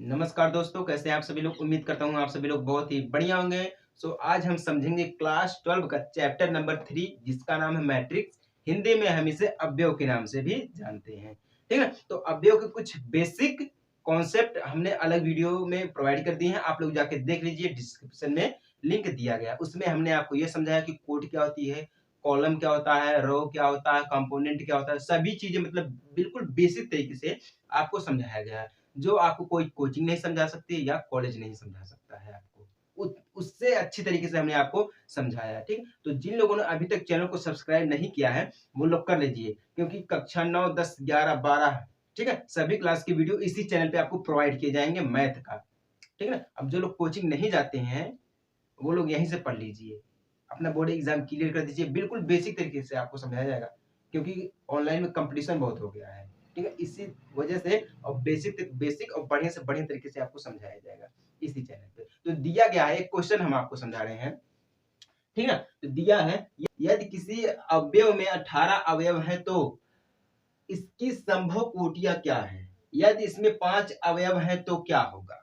नमस्कार दोस्तों, कैसे हैं आप सभी लोग। उम्मीद करता हूँ आप सभी लोग बहुत ही बढ़िया होंगे। आज हम समझेंगे क्लास 12 का चैप्टर नंबर 3, जिसका नाम है मैट्रिक्स। हिंदी में हम इसे अवयव के नाम से भी जानते हैं। ठीक है, तो अवयव के कुछ बेसिक कॉन्सेप्ट हमने अलग वीडियो में प्रोवाइड कर दिए हैं। आप लोग जाके देख लीजिए, डिस्क्रिप्शन में लिंक दिया गया। उसमें हमने आपको ये समझाया कि कोड क्या होती है, कॉलम क्या होता है, रो क्या होता है, कंपोनेंट क्या होता है, सभी चीजें मतलब बिल्कुल बेसिक तरीके से आपको समझाया गया है, जो आपको कोई कोचिंग नहीं समझा सकती या कॉलेज नहीं समझा सकता है। आपको उससे अच्छी तरीके से हमने आपको समझाया है। ठीक, तो जिन लोगों ने अभी तक चैनल को सब्सक्राइब नहीं किया है वो लोग कर लीजिए, क्योंकि कक्षा 9, 10, 11, 12 ठीक है, सभी क्लास की वीडियो इसी चैनल पे आपको प्रोवाइड किए जाएंगे मैथ का। ठीक है ना। अब जो लोग कोचिंग नहीं जाते हैं वो लोग यहीं से पढ़ लीजिए, अपना बोर्ड एग्जाम क्लियर कर दीजिए। बिल्कुल बेसिक तरीके से आपको समझाया जाएगा, क्योंकि ऑनलाइन में कंपटीशन बहुत हो गया है। ठीक है, इसी वजह से और बेसिक बेसिक और बढ़िया से बढ़िया तरीके से आपको समझाया जाएगा इसी चैनल पे। तो दिया गया है एक क्वेश्चन, हम आपको समझा रहे हैं। ठीक है, तो दिया है यदि किसी अवयव में 18 अवयव है तो इसकी संभव कोटियां क्या है। यदि इसमें 5 अवयव है तो क्या होगा,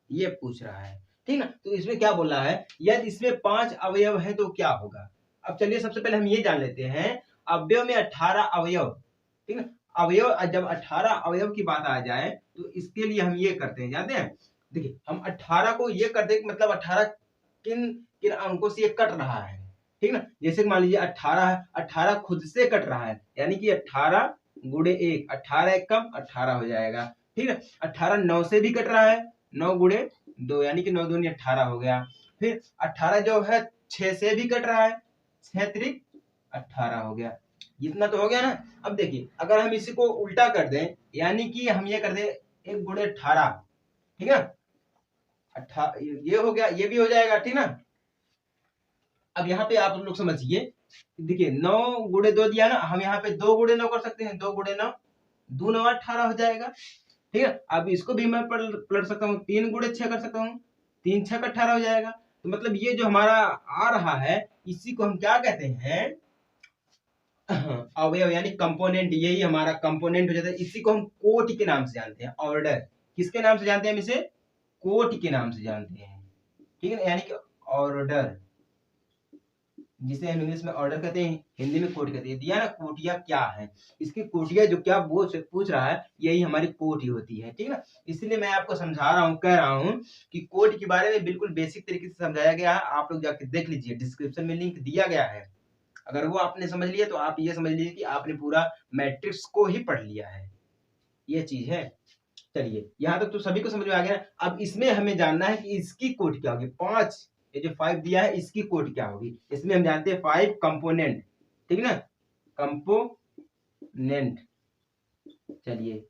ये पूछ रहा है। ठीक ना। तो इसमें क्या बोल रहा है, यदि इसमें 5 अवयव है तो क्या होगा। अब चलिए सबसे पहले हम ये जान लेते हैं, अवयव में 18 अवयव। ठीक है, अवयव जब 18 अवयव की बात आ जाए तो इसके लिए हम ये करते हैं, जानते हैं। देखिए, हम 18 को ये करते हैं, मतलब 18 किन किन अंकों से ये कट रहा है। ठीक ना, जैसे मान लीजिए 18 है, 18 खुद से कट रहा है, यानी कि 18 गुणे 1, 18 एक कम 18 हो जाएगा। ठीक है, 18 9 से भी कट रहा है, 9 गुणे 2, यानी कि 9 दूनी 18 हो गया। फिर 18 जो है 6 से भी कट रहा है, 6 त्रिक 18 हो गया। इतना तो हो गया ना। अब देखिए, अगर हम इसी को उल्टा कर दें, यानी कि हम ये कर दें 1 गुणे 18, ठीक है, 18 ये हो गया, ये भी हो जाएगा। ठीक ना। अब यहाँ पे आप लोग समझिए, देखिए 9 गुणे 2 दिया ना, हम यहाँ पे 2 गुणे 9 कर सकते हैं, 2 गुणे 9 2 9 18 हो जाएगा। ठीक है, अब इसको भी मैं पलट सकता हूँ, 3 गुणे 6 कर सकता हूँ, 3 6 18 हो जाएगा। तो मतलब ये जो हमारा आ रहा है, इसी को हम क्या कहते हैं, अवयव यानी कंपोनेंट। यही हमारा कंपोनेंट हो जाता है। इसी को हम कोटि के नाम से जानते हैं, ऑर्डर। किसके नाम से जानते हैं हम इसे, कोटि के नाम से जानते हैं। ठीक है, यानी कि ऑर्डर, जिसे हम इंग्लिश में ऑर्डर कहते हैं, हिंदी में कोटि कहते हैं। दिया ना, कोटियां क्या है, इसकी कोटियां जो क्या पूछ रहा है, यही हमारी कोटि होती है। ठीक है ना। इसलिए मैं आपको समझा रहा हूँ, कह रहा हूँ कि कोटि के बारे में बिल्कुल बेसिक तरीके से समझाया गया है। आप लोग जाके देख लीजिए, डिस्क्रिप्शन में लिंक दिया गया है। अगर वो आपने समझ लिया तो आप ये समझ लीजिए कि आपने पूरा मैट्रिक्स को ही पढ़ लिया है। ये चीज है। चलिए, यहां तक तो सभी को समझ में आ गया। अब इसमें हमें जानना है कि इसकी कोट क्या होगी। 5, ये जो 5 दिया है, इसकी कोट क्या होगी। इसमें हम जानते हैं 5 कंपोनेंट। ठीक ना, कंपोनेंट। चलिए,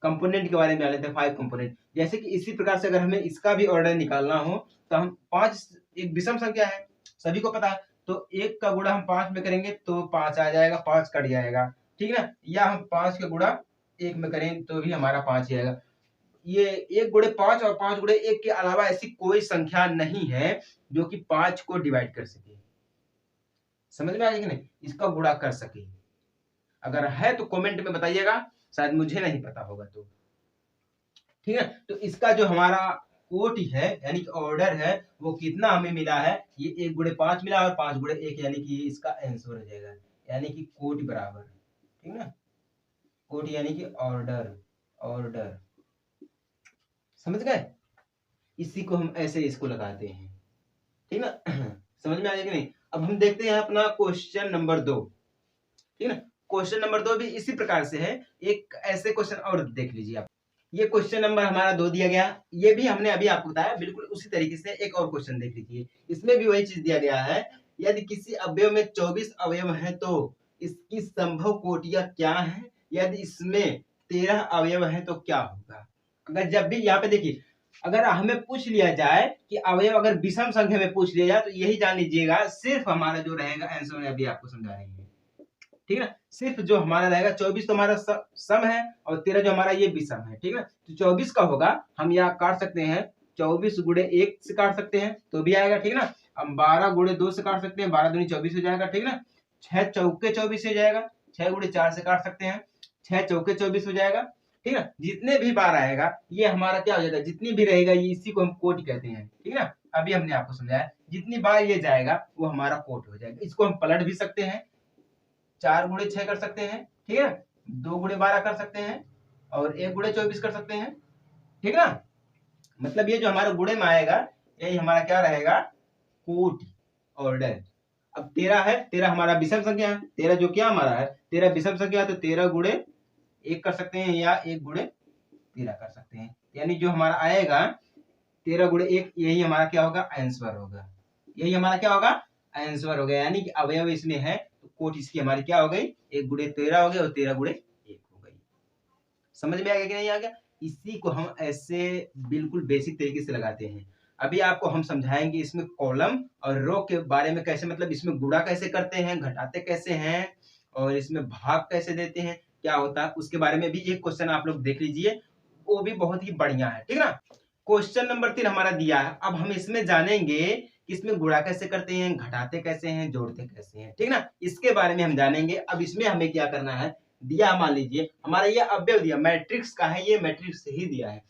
कंपोनेंट के बारे में जान लेते हैं। 5 कंपोनेंट, जैसे कि इसी प्रकार से अगर हमें इसका भी ऑर्डर निकालना हो तो हम 5 एक विषम संख्या है, सभी को पता है। तो 1 का गुणा हम 5 में करेंगे तो 5 आ जाएगा, 5 कट जाएगा। ठीक ना, या हम 5 का गुणा 1 में करें तो भी हमारा 5 ही आएगा। ये 1 गुणे 5 और 5 गुणे 1 के अलावा ऐसी कोई संख्या नहीं है जो कि 5 को डिवाइड कर सके। समझ में आया कि नहीं, इसका गुणा कर सके। अगर है तो कमेंट में बताइएगा, शायद मुझे नहीं पता होगा तो। ठीक है, तो इसका जो हमारा कोटि है यानी कि ऑर्डर है, वो कितना हमें मिला है, ये 1 गुणे 5 मिला और 5 गुणे 1, यानी कि इसका आंसर हो जाएगा, यानी कि कोटि बराबर। ठीक है, कोटि यानी कि ऑर्डर। ऑर्डर, समझ गए। इसी को हम ऐसे इसको लगाते हैं। ठीक ना। समझ में आ गया कि नहीं। अब हम देखते हैं अपना क्वेश्चन नंबर 2। ठीक ना, क्वेश्चन नंबर 2 भी इसी प्रकार से है। एक ऐसे क्वेश्चन और देख लीजिए आप। ये क्वेश्चन नंबर हमारा 2 दिया गया, ये भी हमने अभी आपको बताया, बिल्कुल उसी तरीके से एक और क्वेश्चन देख लीजिए। इसमें भी वही चीज दिया गया है, यदि किसी अवयव में 24 अवयव है तो इसकी संभव कोटियां क्या है। यदि इसमें 13 अवयव है तो क्या होगा। अगर जब भी यहाँ पे देखिए, अगर हमें पूछ लिया जाए कि अवयव अगर विषम संख्या में पूछ लिया जाए तो यही जान लीजिएगा, सिर्फ हमारा जो रहेगा आंसर में अभी आपको समझा रहे हैं। ठीक है ना, सिर्फ जो हमारा रहेगा 24 तो हमारा सम है और 13 जो हमारा ये विषम है। ठीक है ना, तो 24 का होगा, हम यहाँ काट सकते हैं, 24 गुणे 1 से काट सकते हैं तो भी आएगा। ठीक है ना, हम 12 गुणे 2 से काट सकते हैं, 12 दूनी 24 हो जाएगा। ठीक है ना, 6 चौके 24 हो जाएगा, 6 गुणे 4 से काट सकते हैं, 6 चौके 24 हो जाएगा। ठीक है। जितने भी बार आएगा ये हमारा क्या हो जाएगा, जितनी भी रहेगा ये इसी को हम कोट कहते हैं, ठीक है ना। अभी हमने आपको समझाया जितनी बार ये जाएगा वो हमारा कोट हो जाएगा। इसको हम पलट भी सकते हैं, 4 गुणे 6 कर सकते हैं, ठीक है, 2 गुणे 12 कर सकते हैं और 1 गुणे 24 कर सकते हैं, ठीक है ना। मतलब ये जो हमारा गुणे में आएगा यही हमारा क्या रहेगा, कोट ऑर्डर। अब 13 है, 13 हमारा विषम संख्या है, 13 जो क्या हमारा है 13 विषम संख्या, तो 13 गुणे 1 कर सकते हैं या 1 गुणे 13 कर सकते हैं। यानी जो हमारा आएगा 13 गुणे 1 यही हमारा क्या होगा, आंसर होगा। यही हमारा क्या होगा, आंसर हो गया। यानी कि अवयव इसमें है तो कोट इसकी हमारी क्या हो गई, 1 गुणे 13 हो गई और 13 गुणे 1 हो गई। समझ में आ गया कि नहीं आ गया। इसी को हम ऐसे बिल्कुल बेसिक तरीके से लगाते हैं। अभी आपको हम समझाएंगे इसमें कॉलम और रो के बारे में, कैसे मतलब इसमें गुणा कैसे करते हैं, घटाते कैसे हैं और इसमें भाग कैसे देते हैं, क्या होता है उसके बारे में भी एक क्वेश्चन आप लोग देख लीजिए, वो भी बहुत ही बढ़िया है, ठीक ना। क्वेश्चन नंबर 3 हमारा दिया है। अब हम इसमें जानेंगे कि इसमें गुणा कैसे करते हैं, घटाते कैसे हैं, जोड़ते कैसे हैं, ठीक ना। इसके बारे में हम जानेंगे। अब इसमें हमें क्या करना है, दिया मान लीजिए हमारा ये अवयव दिया, मैट्रिक्स का है, ये मैट्रिक्स ही दिया है।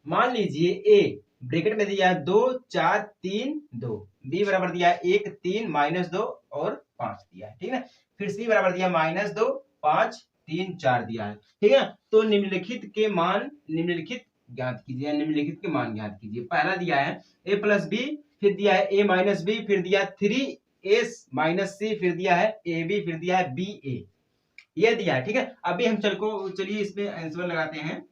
मान लीजिए ए ब्रैकेट में दिया है 2 4 3 2, बी बराबर दिया है 1 3 -2 और 5 दिया है, ठीक है। फिर सी बराबर दिया -2 5 3 4 दिया है, ठीक है। तो निम्नलिखित के मान निम्नलिखित ज्ञात कीजिए, निम्नलिखित के मान ज्ञात कीजिए। पहला दिया है a प्लस बी, फिर दिया है a माइनस बी, फिर दिया 3a माइनस सी, फिर दिया है ए बी, फिर दिया है बी ए, ये दिया है, ठीक है। अभी हम चलिए इसमें आंसर लगाते हैं,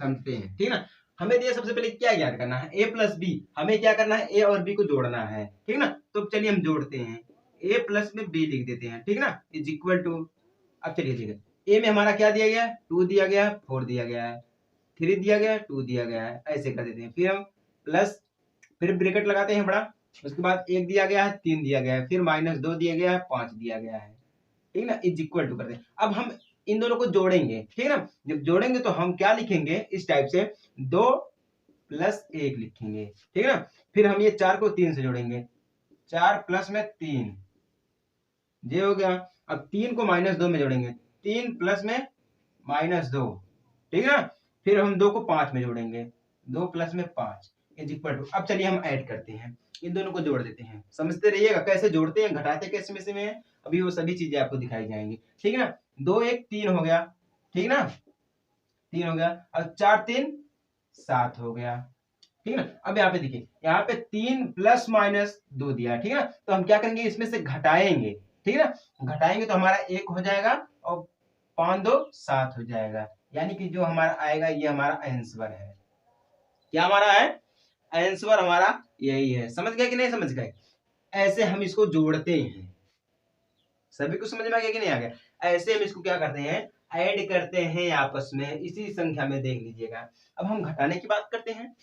समझते हैं, ठीक है ना। हमें दिया सबसे पहले क्या याद करना है, a प्लस बी, हमें क्या करना है, a और b को जोड़ना है, ठीक ना। तो चलिए हम जोड़ते हैं, a प्लस में b लिख देते हैं, ठीक ना, इज इक्वल टू। अब चलिए ठीक है, a में हमारा क्या दिया गया है, 2 दिया गया है, 4 दिया गया है, 3 दिया गया है, 2 दिया गया है, ऐसे कर देते हैं। फिर हम प्लस, फिर ब्रैकेट लगाते हैं बड़ा, उसके बाद 1 दिया गया है, 3 दिया गया है, फिर -2 दिया गया है, 5 दिया गया है, ठीक ना, इज इक्वल टू करते हैं। अब हम इन दोनों को जोड़ेंगे, ठीक है ना। जब जोड़ेंगे तो हम क्या लिखेंगे, इस टाइप से 2 प्लस 1 लिखेंगे, ठीक है ना। फिर हम ये 4 को 3 से जोड़ेंगे, 4 प्लस में 3, ये हो गया। अब 3 को -2 में जोड़ेंगे, 3 प्लस में -2, ठीक है ना। फिर हम 2 को 5 में जोड़ेंगे, 2 प्लस में 5 इज इक्वल टू। अब चलिए हम ऐड करते हैं, इन दोनों को जोड़ देते हैं, समझते रहिएगा कैसे जोड़ते हैं, घटाते कैसे में से में है, अभी वो सभी चीजें आपको दिखाई जाएंगी, ठीक है ना। 2 1 3 हो गया, ठीक ना, 3 हो गया। अब 4 3 7 हो गया, ठीक है ना। अब यहाँ पे देखिए, यहाँ पे 3 प्लस माइनस 2 दिया, ठीक है ना। तो हम क्या करेंगे, इसमें से घटाएंगे, ठीक है ना। घटाएंगे तो हमारा 1 हो जाएगा और 5 2 7 हो जाएगा। यानी कि जो हमारा आएगा ये हमारा आंसर है। क्या हमारा है आंसर, हमारा यही है। समझ गए कि नहीं समझ गए। ऐसे हम इसको जोड़ते हैं, सभी को समझ में आ गया कि नहीं आ गया। ऐसे हम इसको क्या करते हैं, ऐड करते हैं आपस में, इसी संख्या में देख लीजिएगा। अब हम घटाने की बात करते हैं।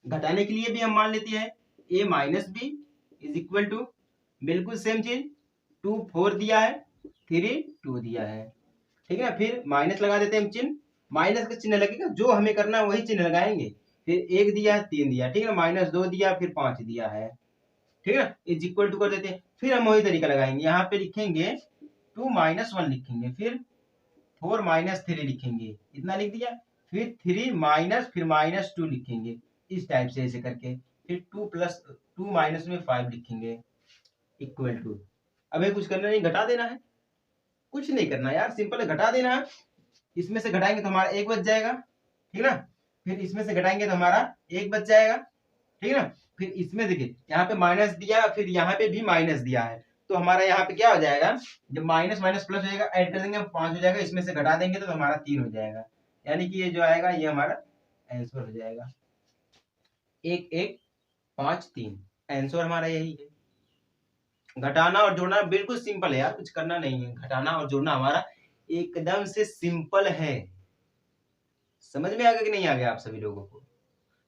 घटाने के लिए भी हम मान लेते हैं a minus b is equal to, बिल्कुल सेम चीज, 2 4 दिया है, 3 2 दिया है, ठीक है ना। फिर माइनस लगा देते हैं हम चिन्ह, माइनस का चिन्ह लगेगा, जो हमें करना है वही चिन्ह लगाएंगे। फिर 1 दिया है, 3 दिया, ठीक है ना, -2 दिया, फिर 5 दिया है, ठीक है ना, इज इक्वल टू कर देते हैं। फिर हम वही तरीका लगाएंगे, यहाँ पे लिखेंगे 2 -1 लिखेंगे, फिर 4 -3 लिखेंगे, इतना लिख दिया। फिर 3 माइनस, फिर -2 लिखेंगे, इस टाइप से ऐसे करके। फिर 2 प्लस 2 माइनस में 5 लिखेंगे, इक्वल टू। अब कुछ करना नहीं, घटा देना है, कुछ नहीं करना यार, सिंपल है, घटा देना है। इसमें से घटाएंगे तो हमारा 1 बच जाएगा, ठीक है ना। फिर इसमें से घटाएंगे तो हमारा 1 बच जाएगा, ठीक है ना। फिर इसमें देखिए यहाँ पे माइनस दिया, फिर यहाँ पे भी माइनस दिया है, तो हमारा यहाँ पे क्या हो जाएगा, जब माइनस माइनस प्लस हो जाएगा, ऐड कर देंगे 5 हो जाएगा, इसमें से घटा देंगे तो हमारा 3 हो जाएगा। यानी कि ये जो आएगा ये हमारा आंसर हो जाएगा, 1 1 5 3, आंसर हमारा यही है। घटाना और जोड़ना बिल्कुल सिंपल है यार, कुछ करना नहीं है। घटाना और जोड़ना हमारा एकदम से सिंपल है। समझ में आ गया कि नहीं आ गया आप सभी लोगों को।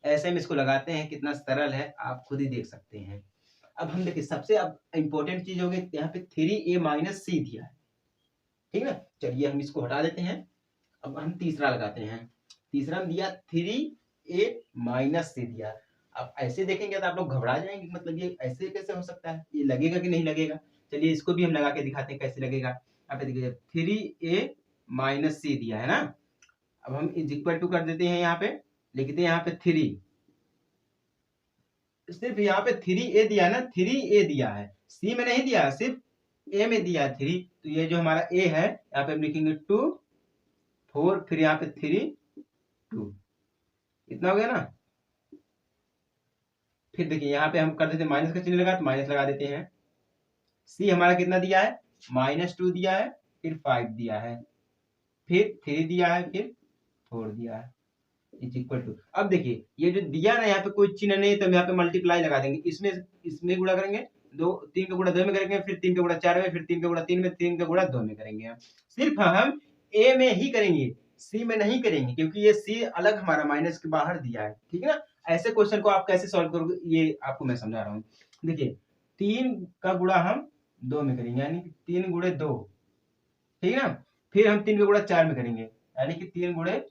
ऐसे हम इसको लगाते हैं, कितना सरल है आप खुद ही देख सकते हैं। अब हम देखिए सबसे अब इंपॉर्टेंट चीज होगी, यहाँ पे 3a माइनस सी दिया है, ठीक है ना। चलिए हम इसको हटा देते हैं। अब हम तीसरा लगाते हैं, तीसरा में दिया 3a माइनस सी दिया। अब ऐसे देखेंगे तो आप लोग घबरा जाएंगे, मतलब ये ऐसे कैसे हो सकता है, ये लगेगा कि नहीं लगेगा। चलिए इसको भी हम लगा के दिखाते हैं कैसे लगेगा। अब देखिए 3a माइनस सी दिया है ना। अब हम इज इक्वल टू कर देते हैं, यहाँ पे लिखते हैं यहाँ पे 3, सिर्फ यहाँ पे 3a दिया ना, 3a दिया है, c में नहीं दिया, सिर्फ a में दिया है 3, तो ये जो हमारा a है यहाँ पे हम लिखेंगे 2 4, फिर यहाँ पे 3 2, इतना हो गया ना। फिर देखिए यहाँ पे हम कर देते हैं माइनस का चिन्ह लगा, तो माइनस लगा देते हैं। c हमारा कितना दिया है, -2 दिया है, फिर 5 दिया है, फिर 3 दिया है, फिर 4 दिया है, इज इक्वल टू। अब देखिए ये जो दिया ना, यहाँ पे कोई चिन्ह नहीं, तो हम यहाँ पे मल्टीप्लाई लगा देंगे, इसमें गुणा करेंगे, 3 का गुणा 2 में करेंगे, फिर 3 का गुणा 4 में, फिर 3 का गुणा 3 में, 3 का गुणा 2 में करेंगे। सिर्फ हम a में ही करेंगे, c में नहीं करेंगे, क्योंकि ये c अलग हमारा माइनस के बाहर दिया है, ठीक है ना। ऐसे क्वेश्चन को आप कैसे सॉल्व करोगे, ये आपको मैं समझा रहा हूँ। देखिए 3 का गुणा हम 2 में करेंगे, यानी कि 3 गुणे 2, ठीक है ना। फिर हम 3 का गुणा 4 में करेंगे, यानी कि 3 गुणे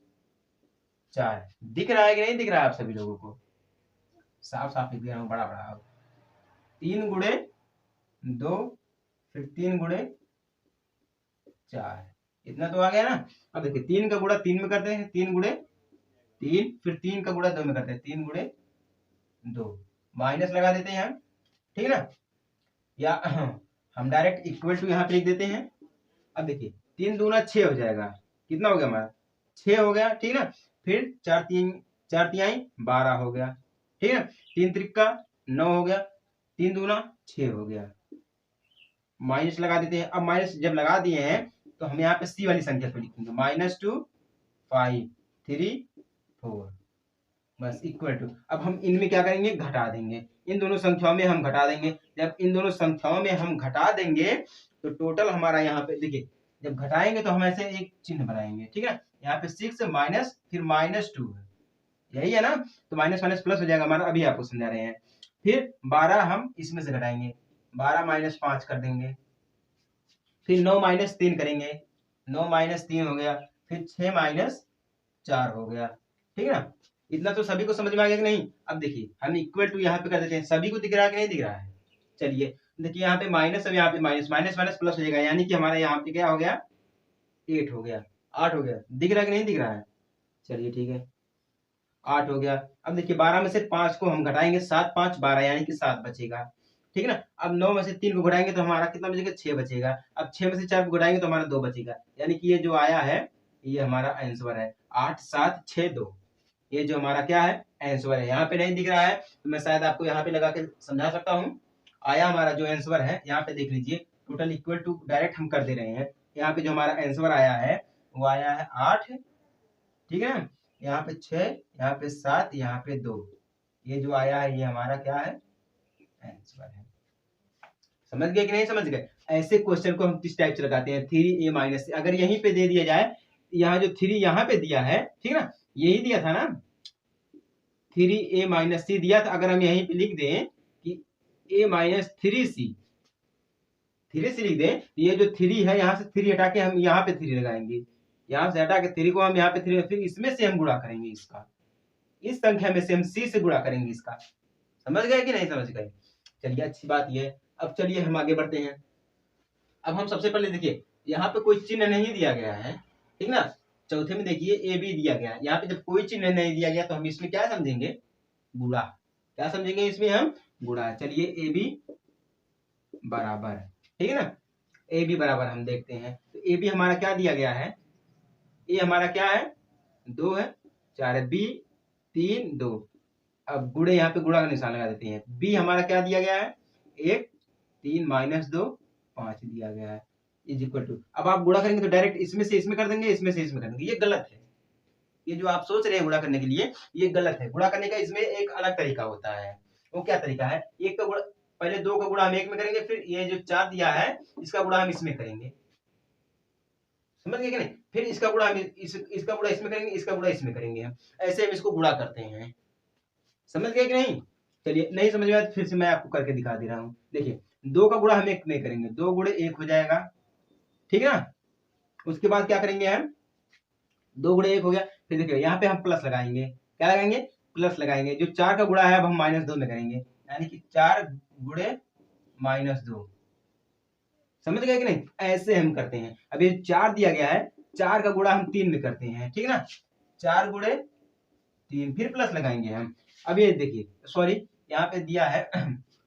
4। दिख रहा है कि नहीं दिख रहा है आप सभी लोगों को, साफ साफ लिख दिया हूँ बड़ा बड़ा। 3 गुणे 2, फिर 3 गुणे 4, इतना तो आ गया ना। अब देखिए 3 का गुणा 3 में करते हैं, 3 गुणे 3, फिर 3 का गुणा 2 में करते हैं, 3 गुणे 2, माइनस लगा देते हैं हम, ठीक है ना। या हम डायरेक्ट इक्वल टू यहाँ पे लिख देते हैं। अब देखिए 3 दूना 6 हो जाएगा, कितना हो गया हमारा 6 हो गया, ठीक है ना। फिर 4 तिहाई 12 हो गया, ठीक है ना। 3 त्रिका 9 हो गया, 3 दूना 6 हो गया, माइनस लगा देते हैं। अब माइनस जब लगा दिए हैं तो हम यहाँ पे सी वाली संख्या को लिखेंगे, -2 5 3 4, बस इक्वल टू। अब हम इनमें क्या करेंगे, घटा देंगे, इन दोनों संख्याओं में हम घटा देंगे। जब इन दोनों संख्याओं में हम घटा देंगे तो टोटल हमारा यहाँ पे देखिए, जब घटाएंगे तो हम ऐसे एक चिन्ह बनाएंगे, ठीक है। यहाँ पे 6 माइनस फिर -2 है, यही है ना, तो माइनस माइनस प्लस हो जाएगा हमारा, अभी आपको समझा रहे हैं। फिर 12 हम इसमें से घटाएंगे, 12 - 5 कर देंगे, फिर 9 - 3 करेंगे, 9 - 3 हो गया, फिर 6 - 4 हो गया, ठीक है ना। इतना तो सभी को समझ में आ गया कि नहीं। अब देखिए हम इक्वल टू यहाँ पे कर देते हैं, सभी को दिख रहा है कि नहीं दिख रहा है। चलिए देखिए यहाँ पे माइनस, अब यहाँ पे माइनस माइनस माइनस प्लस हो जाएगा, यानी कि हमारे यहाँ पे क्या हो गया 8 हो गया, 8 हो गया, दिख रहा है कि नहीं दिख रहा है। चलिए ठीक है 8 हो गया। अब देखिए 12 में से 5 को हम घटाएंगे, 7 5 12, यानी कि 7 बचेगा, ठीक है ना। अब 9 में से 3 को घटाएंगे तो हमारा कितना बचेगा 6 बचेगा। अब 6 में से 4 को घटाएंगे तो हमारा 2 बचेगा, यानी कि ये जो आया है ये हमारा आंसर है 8 7 6 2, ये जो हमारा क्या है आंसर है। यहाँ पे नहीं दिख रहा है तो मैं शायद आपको यहाँ पे लगा के समझा सकता हूँ। आया हमारा जो आंसर है, यहाँ पे देख लीजिए, टोटल इक्वल टू डायरेक्ट हम कर दे रहे हैं। यहाँ पे जो हमारा आंसर आया है वो आया है 8, ठीक है ना। यहाँ पे 6, यहाँ पे 7, यहाँ पे 2, ये जो आया है ये हमारा क्या है आंसर है। समझ गए कि नहीं समझ गए। ऐसे क्वेश्चन को हम किस टाइप से लगाते हैं, 3a - अगर यहीं पे दे दिया जाए, यहाँ जो 3 यहाँ पे दिया है, ठीक है ना, यही दिया था ना, 3a - दिया था। अगर हम यहीं पे लिख दें कि a - 3c, 3c लिख दें, ये जो 3 है यहाँ से 3 हटा के हम यहाँ पे 3 लगाएंगे, यहाँ से हटा के 3 को हम यहाँ पे 3, फिर इसमें से हम गुणा करेंगे, इसका इस संख्या में से हम c से गुणा करेंगे इसका। समझ गए कि नहीं समझ गए। चलिए अच्छी बात ये है। अब चलिए हम आगे बढ़ते हैं। अब हम सबसे पहले देखिए यहाँ पे कोई चिन्ह नहीं दिया गया है, ठीक ना। चौथे में देखिए ए बी दिया गया है, यहाँ पे जब कोई चिन्ह नहीं दिया गया तो हम इसमें क्या समझेंगे गुणा, क्या समझेंगे इसमें हम गुणा। चलिए ए बी बराबर, ठीक है ना, ए बी बराबर हम देखते हैं तो ए बी हमारा क्या दिया गया है, ए हमारा क्या है 2 है, 4 है, बी 3 2। अब गुणे यहाँ पे गुणा का निशान लगा देते हैं। बी हमारा क्या दिया गया है 1 3 - 2 5 दिया गया है, इज इक्वल टू। अब आप गुणा करेंगे तो डायरेक्ट इसमें से इसमें कर देंगे, इसमें से इसमें कर देंगे, ये गलत है। ये जो आप सोच रहे हैं गुणा करने के लिए ये गलत है। गुणा करने का इसमें एक अलग तरीका होता है। वो क्या तरीका है, एक का गुणा पहले 2 का गुणा हम 1 में करेंगे, फिर ये जो 4 दिया है इसका गुणा हम इसमें करेंगे, समझ गए कि नहीं। फिर इसका गुणा हम इसका गुणा इसमें करेंगे, इसका गुणा इसमें करेंगे, हम ऐसे हम इसको गुणा करते हैं। समझ गए कि नहीं। चलिए नहीं समझ में आया तो फिर से मैं आपको करके दिखा दे रहा हूँ। देखिए 2 का गुणा हम 1 में करेंगे, 2 गुणे 1 हो जाएगा, ठीक है ना। उसके बाद क्या करेंगे हम 2 गुणे 1 हो गया, फिर देखिए यहाँ पे हम प्लस लगाएंगे, क्या लगाएंगे प्लस लगाएंगे। जो 4 का गुणा है अब हम -2 में करेंगे, यानी कि 4 गुणे -2। समझ गए कि नहीं, ऐसे हम करते हैं। अब ये 4 दिया गया है 4 का गुणा हम 3 में करते हैं, ठीक ना, 4 गुणे 3, फिर प्लस लगाएंगे हम। अब ये देखिए, सॉरी यहाँ पे दिया है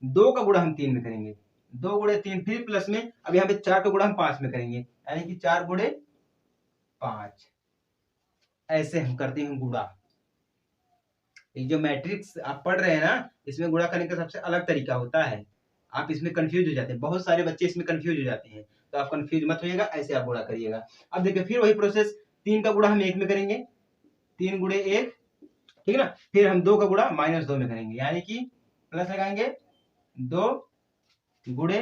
2 का गुणा हम 3 में करेंगे, 2 गुणे 3 फिर प्लस में, अब यहाँ पे 4 का गुणा हम 5 में करेंगे, यानी कि 4 गुणे 5, ऐसे हम करते हैं गुणा। ये जो मैट्रिक्स आप पढ़ रहे हैं ना, इसमें गुणा करने का सबसे अलग तरीका होता है, आप इसमें कंफ्यूज हो जाते हैं, बहुत सारे बच्चे इसमें कंफ्यूज हो जाते हैं, तो आप कंफ्यूज मत होइएगा, ऐसे आप गुणा करिएगा। अब देखिए फिर वही प्रोसेस, 3 का गुणा हम 1 में करेंगे, 3 गुणे 1, ठीक है ना, फिर हम 2 का गुणा -2 में करेंगे, यानी कि प्लस लगाएंगे 2 गुणे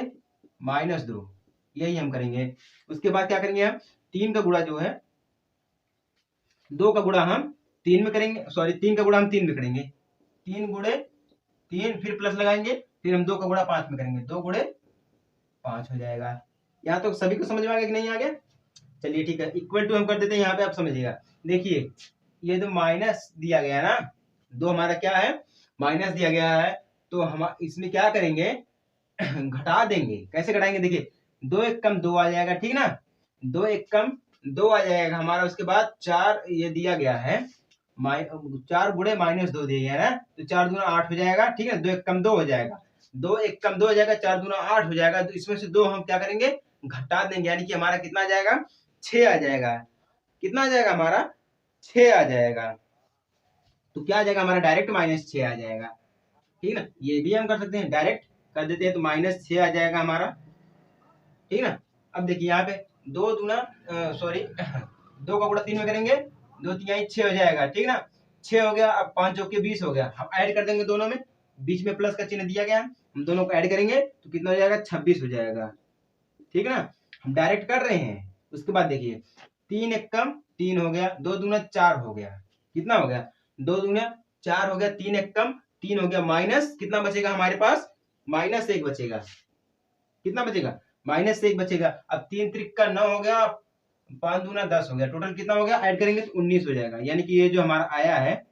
-2, यही हम करेंगे। उसके बाद क्या करेंगे हम, 3 का गुणा जो है 2 का गुणा हम 3 में करेंगे, सॉरी 3 का गुणा हम 3 में करेंगे, 3 गुणे 3 फिर प्लस लगाएंगे, फिर हम 2 का गुणा 5 में करेंगे, 2 गुणे 5 हो जाएगा। यहाँ तो सभी को समझ में आ गया कि नहीं आ गया? चलिए ठीक है, इक्वल टू हम कर देते हैं, यहाँ पे आप समझिएगा। देखिए ये जो माइनस दिया गया है ना, 2 हमारा क्या है, माइनस दिया गया है, तो हम इसमें क्या करेंगे, घटा देंगे। कैसे घटाएंगे, देखिए 2 एक कम 2 आ जाएगा, ठीक ना, 2 एक कम 2 आ जाएगा हमारा। उसके बाद 4 ये दिया गया है, 4 गुणे -2 दिया गया है ना, तो 4 दूना 8 हो जाएगा, ठीक है, 2 एक कम 2 हो जाएगा, 2 एक कम 2 हो जाएगा, 4 दूना 8 हो जाएगा, तो इसमें से 2 हम क्या करेंगे, घटा देंगे, यानी कि हमारा कितना आ जाएगा, 6 आ जाएगा। कितना आ जाएगा हमारा, 6 आ जाएगा। तो क्या आ जाएगा हमारा, डायरेक्ट -6 आ जाएगा, ठीक ना। ये भी हम कर सकते हैं, डायरेक्ट कर देते हैं तो -6 आ जाएगा हमारा, ठीक ना। अब देखिए यहाँ पे 2 दूना सॉरी 2 का गुणा 3 में करेंगे, 2 3 6 हो जाएगा, ठीक ना, 6 हो गया। अब 5 जोड़ के 20 हो गया, हम ऐड कर देंगे दोनों में, बीच में प्लस का चिन्ह दिया गया, हम दोनों को ऐड करेंगे तो कितना हो जाएगा, 26 हो जाएगा, ठीक ना। हम डायरेक्ट कर रहे हैं। उसके बाद देखिए 3 एक कम 3 हो गया, 2 दूना 4 हो गया, कितना हो गया, 2 दूना 4 हो गया, 3 एक कम 3 हो गया, माइनस कितना बचेगा हमारे पास, -1 बचेगा, कितना बचेगा, -1 बचेगा। अब 3 त्रिक 9 हो गया, 5 दूना 10 हो गया, टोटल कितना हो गया, ऐड करेंगे तो 19 हो जाएगा। यानी कि ये जो हमारा आया है,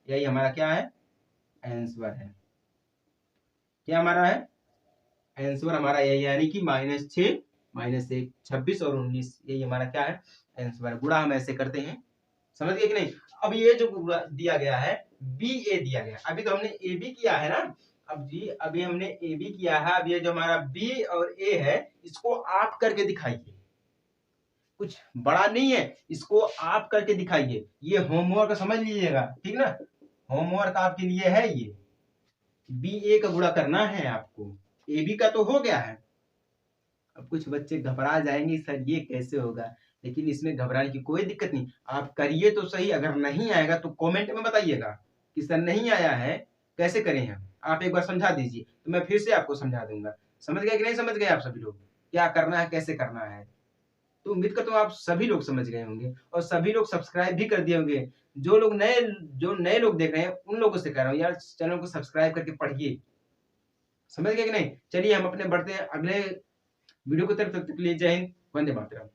यही हमारा क्या है, आंसर है। क्या हमारा है आंसर, हमारा यही है, यानी कि -6 -1 26 और 19, यही हमारा क्या है, आंसर। गुणा हम ऐसे करते हैं, समझ गए कि नहीं। अब ये जो गुणा दिया गया है, बी ए दिया गया, अभी तो हमने ए बी किया है ना, अब जी अभी हमने ए बी किया है, अब ये जो हमारा बी और ए है, इसको आप करके दिखाइए, कुछ बड़ा नहीं है, इसको आप करके दिखाइए। ये होमवर्क समझ लीजिएगा, ठीक ना, होमवर्क आपके लिए है ये, बी ए का गुणा करना है आपको, ए बी का तो हो गया है। अब कुछ बच्चे घबरा जाएंगे, सर ये कैसे होगा, लेकिन इसमें घबराने की कोई दिक्कत नहीं, आप करिए तो सही। अगर नहीं आएगा तो कमेंट में बताइएगा कि सर नहीं आया है, कैसे करें हम, आप एक बार समझा दीजिए तो मैं फिर से आपको समझा दूंगा। समझ गए कि नहीं समझ गए आप सभी लोग, क्या करना है कैसे करना है। तो उम्मीद करता हूँ आप सभी लोग समझ गए होंगे, और सभी लोग सब्सक्राइब भी कर दिए होंगे। जो नए लोग देख रहे हैं उन लोगों से कह रहा हूँ यार, चैनल को सब्सक्राइब करके पढ़िए। समझ गए कि नहीं। चलिए हम अपने बढ़ते हैं अगले वीडियो को, तब तक के लिए जय हिंद, वंदे मातरम।